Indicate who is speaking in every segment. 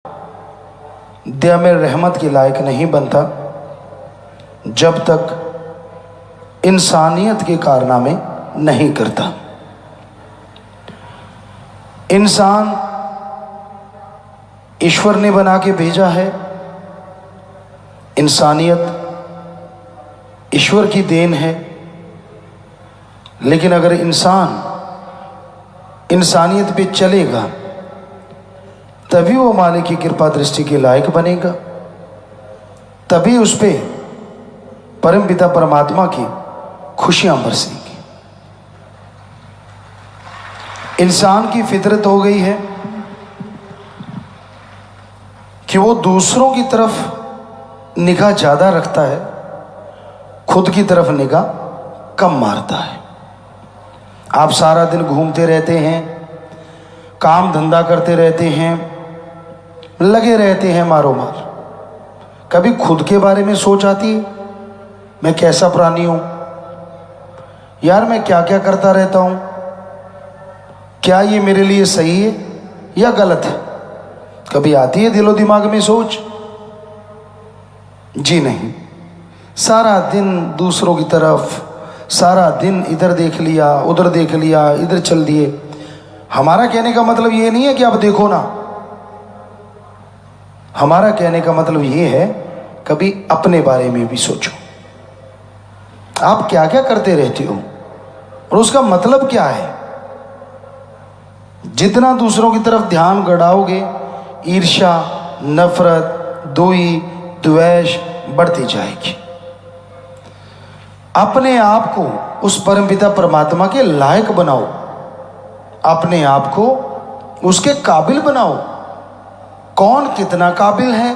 Speaker 1: दया में रहमत के लायक नहीं बनता जब तक इंसानियत के कारनामे नहीं करता। इंसान ईश्वर ने बना के भेजा है, इंसानियत ईश्वर की देन है। लेकिन अगर इंसान इंसानियत पे चलेगा तभी वो मालिक की कृपा दृष्टि के लायक बनेगा, तभी उस पे परम पिता परमात्मा की खुशियां बरसेगी। इंसान की फितरत हो गई है कि वो दूसरों की तरफ निगाह ज़्यादा रखता है, खुद की तरफ निगाह कम मारता है। आप सारा दिन घूमते रहते हैं, काम धंधा करते रहते हैं, लगे रहते हैं मारो मार। कभी खुद के बारे में सोच आती है, मैं कैसा प्राणी हूँ यार, मैं क्या क्या करता रहता हूँ, क्या ये मेरे लिए सही है या गलत है? कभी आती है दिलो दिमाग में सोच? जी नहीं। सारा दिन दूसरों की तरफ, सारा दिन इधर देख लिया, उधर देख लिया, इधर चल दिए। हमारा कहने का मतलब ये नहीं है कि आप देखो ना, हमारा कहने का मतलब ये है कभी अपने बारे में भी सोचो। आप क्या क्या करते रहते हो और उसका मतलब क्या है? जितना दूसरों की तरफ ध्यान गड़ाओगे, ईर्ष्या, नफरत, दोई, द्वेष बढ़ती जाएगी। अपने आप को उस परमपिता परमात्मा के लायक बनाओ, अपने आप को उसके काबिल बनाओ। कौन कितना काबिल है,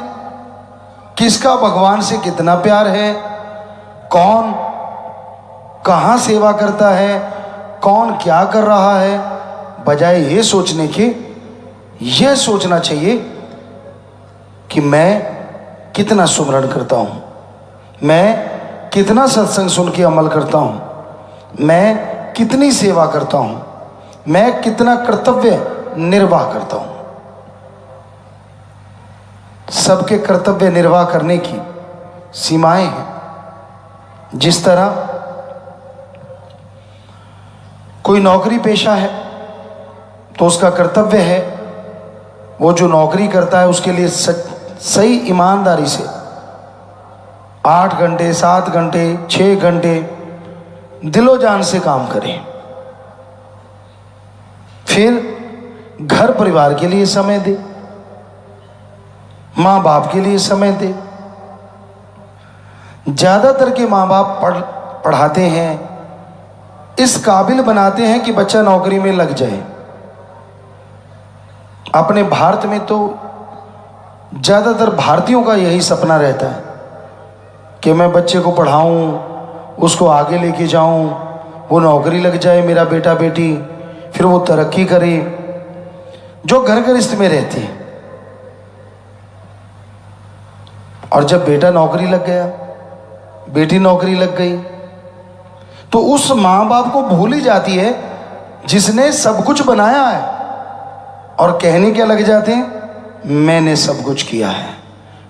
Speaker 1: किसका भगवान से कितना प्यार है, कौन कहाँ सेवा करता है, कौन क्या कर रहा है, बजाय ये सोचने के यह सोचना चाहिए कि मैं कितना सुमरण करता हूँ, मैं कितना सत्संग सुन के अमल करता हूँ, मैं कितनी सेवा करता हूँ, मैं कितना कर्तव्य निर्वाह करता हूँ। सबके कर्तव्य निर्वाह करने की सीमाएं हैं। जिस तरह कोई नौकरी पेशा है तो उसका कर्तव्य है वो जो नौकरी करता है उसके लिए सही ईमानदारी से 8 घंटे, 7 घंटे, 6 घंटे दिलो जान से काम करे। फिर घर परिवार के लिए समय दे, माँ बाप के लिए समय दे। ज़्यादातर के माँ बाप पढ़ाते हैं, इस काबिल बनाते हैं कि बच्चा नौकरी में लग जाए। अपने भारत में तो ज़्यादातर भारतीयों का यही सपना रहता है कि मैं बच्चे को पढ़ाऊं, उसको आगे लेके जाऊं, वो नौकरी लग जाए मेरा बेटा बेटी, फिर वो तरक्की करे। जो घर गृहस्थ में रहते हैं, और जब बेटा नौकरी लग गया, बेटी नौकरी लग गई, तो उस माँ बाप को भूल ही जाती है जिसने सब कुछ बनाया है, और कहने क्या लग जाते हैं, मैंने सब कुछ किया है,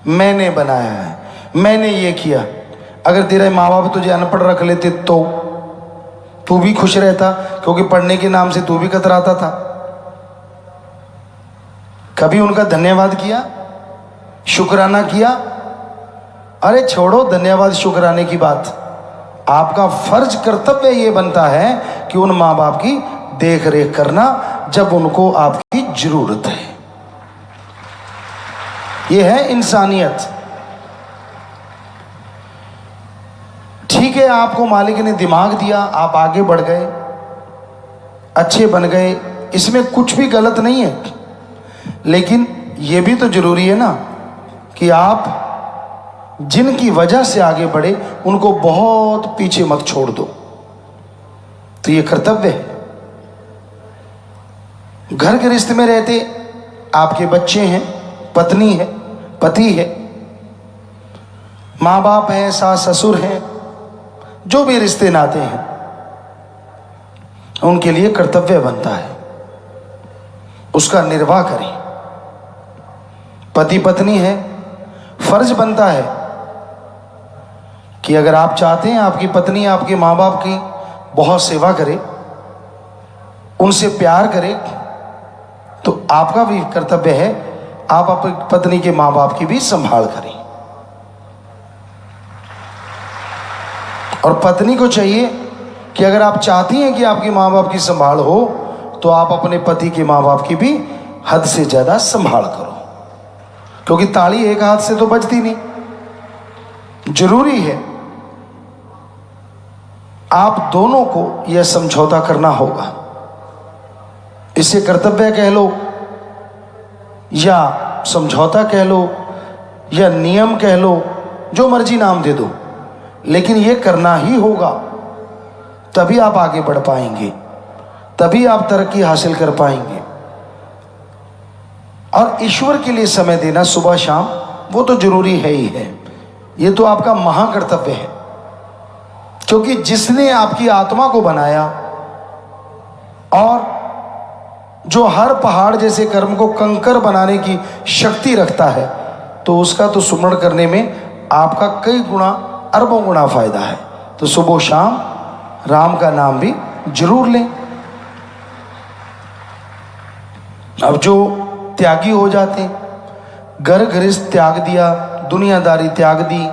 Speaker 1: मैंने बनाया है, मैंने ये किया। अगर तेरे माँ बाप तुझे अनपढ़ रख लेते तो तू भी खुश रहता, क्योंकि पढ़ने के नाम से तू भी कतराता था। कभी उनका धन्यवाद किया, शुक्राना किया? अरे छोड़ो धन्यवाद शुक्राने की बात। आपका फर्ज कर्तव्य ये बनता है कि उन माँ बाप की देख रेख करना जब उनको आपकी जरूरत है। ये है इंसानियत। ठीक है, आपको मालिक ने दिमाग दिया, आप आगे बढ़ गए, अच्छे बन गए, इसमें कुछ भी गलत नहीं है। लेकिन ये भी तो जरूरी है ना कि आप जिनकी वजह से आगे बढ़े उनको बहुत पीछे मत छोड़ दो। तो ये कर्तव्य है। घर गृहस्थ में रहते आपके बच्चे हैं, पत्नी है, पति है, माँ बाप हैं, सास ससुर हैं, जो भी रिश्ते नाते हैं, उनके लिए कर्तव्य बनता है उसका निर्वाह करें। पति पत्नी है, फर्ज बनता है कि अगर आप चाहते हैं आपकी पत्नी आपके माँ बाप की बहुत सेवा करे, उनसे प्यार करे, तो आपका भी कर्तव्य है आप अपनी पत्नी के माँ बाप की भी संभाल करें। और पत्नी को चाहिए कि अगर आप चाहती हैं कि आपके माँ बाप की संभाल हो तो आप अपने पति के माँ बाप की भी हद से ज़्यादा संभाल करो, क्योंकि ताली एक हाथ से तो बजती नहीं। जरूरी है आप दोनों को यह समझौता करना होगा। इसे कर्तव्य कह लो या समझौता कह लो या नियम कह लो, जो मर्जी नाम दे दो, लेकिन यह करना ही होगा। तभी आप आगे बढ़ पाएंगे, तभी आप तरक्की हासिल कर पाएंगे। और ईश्वर के लिए समय देना सुबह शाम वो तो जरूरी है ही है, ये तो आपका महाकर्तव्य है। क्योंकि जिसने आपकी आत्मा को बनाया और जो हर पहाड़ जैसे कर्म को कंकर बनाने की शक्ति रखता है, तो उसका तो सुमरण करने में आपका कई गुना अरबों गुना फायदा है। तो सुबह शाम राम का नाम भी जरूर लें। अब जो त्यागी हो जाते हैं, घर गृहस्थ त्याग दिया, दुनियादारी त्याग दी,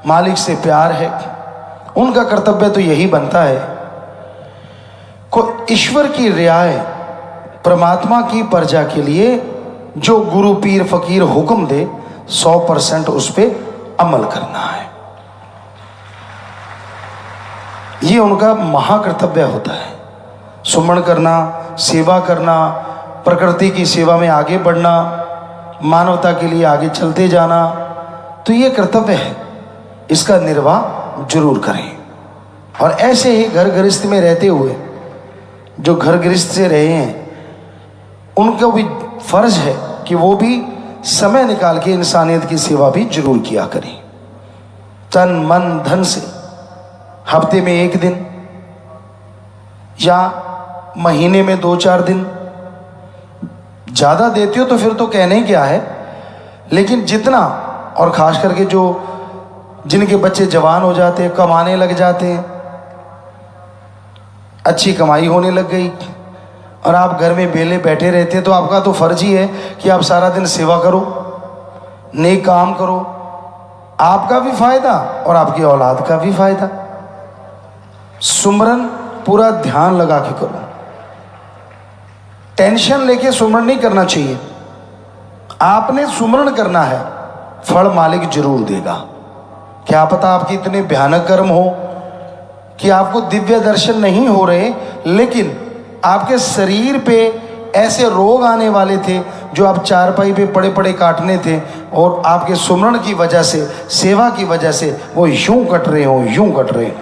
Speaker 1: मालिक से प्यार है, उनका कर्तव्य तो यही बनता है को ईश्वर की रियाय परमात्मा की प्रजा के लिए जो गुरु पीर फकीर हुक्म दे 100% उस पर अमल करना है। ये उनका महाकर्तव्य होता है। सुमरण करना, सेवा करना, प्रकृति की सेवा में आगे बढ़ना, मानवता के लिए आगे चलते जाना, तो ये कर्तव्य है, इसका निर्वाह जरूर करें। और ऐसे ही घर गृहस्थ में रहते हुए जो घर गृहस्थ से रहे हैं, उनको भी फर्ज है कि वो भी समय निकाल के इंसानियत की सेवा भी जरूर किया करें। तन मन धन से हफ्ते में 1 दिन या महीने में 2-4 दिन, ज़्यादा देते हो तो फिर तो कहने क्या है, लेकिन जितना, और ख़ास करके जो जिनके बच्चे जवान हो जाते हैं, कमाने लग जाते हैं, अच्छी कमाई होने लग गई और आप घर में बेले बैठे रहते हैं, तो आपका तो फर्ज ही है कि आप सारा दिन सेवा करो, नेक काम करो, आपका भी फायदा और आपकी औलाद का भी फायदा। सुमरन पूरा ध्यान लगा के करो, टेंशन लेके सुमरण नहीं करना चाहिए। आपने सुमरण करना है, फल मालिक जरूर देगा। क्या पता आपके इतने भयानक कर्म हो कि आपको दिव्य दर्शन नहीं हो रहे, लेकिन आपके शरीर पे ऐसे रोग आने वाले थे जो आप चारपाई पे पड़े पड़े काटने थे, और आपके सुमरण की वजह से, सेवा की वजह से वो यूं कट रहे हो, यूं कट रहे हो।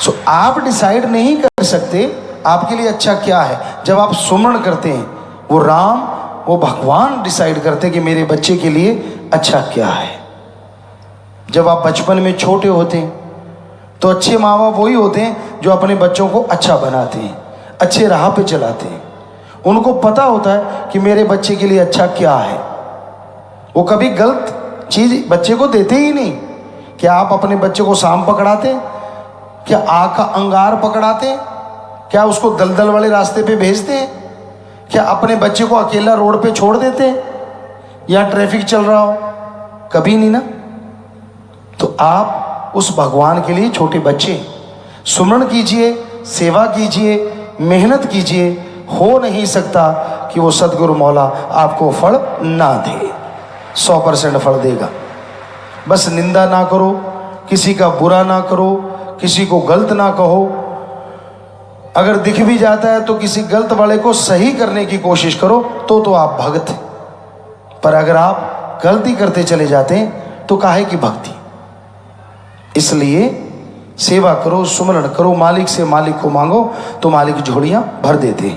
Speaker 1: सो आप डिसाइड नहीं कर सकते आपके लिए अच्छा क्या है। जब आप सुमरण करते हैं, वो राम, वो भगवान डिसाइड करते हैं कि मेरे बच्चे के लिए अच्छा क्या है। जब आप बचपन में छोटे होते हैं तो अच्छे माँ बाप वही होते हैं जो अपने बच्चों को अच्छा बनाते हैं, अच्छे राह पे चलाते हैं। उनको पता होता है कि मेरे बच्चे के लिए अच्छा क्या है। वो कभी गलत चीज़ बच्चे को देते ही नहीं। क्या आप अपने बच्चे को सांप पकड़ाते? क्या आग का अंगार पकड़ाते? क्या उसको दलदल वाले रास्ते पे भेजते हैं? क्या अपने बच्चे को अकेला रोड पे छोड़ देते हैं या ट्रैफिक चल रहा हो? कभी नहीं ना। तो आप उस भगवान के लिए छोटे बच्चे, सुमरण कीजिए, सेवा कीजिए, मेहनत कीजिए। हो नहीं सकता कि वो सदगुरु मौला आपको फल ना दे, 100% फल देगा। बस निंदा ना करो, किसी का बुरा ना करो, किसी को गलत ना कहो। अगर दिख भी जाता है तो किसी गलत वाले को सही करने की कोशिश करो, तो आप भक्त हैं। पर अगर आप गलती करते चले जाते हैं तो काहे की भक्ति। इसलिए सेवा करो, सुमरण करो, मालिक से मालिक को मांगो तो मालिक झोलियां भर देते हैं।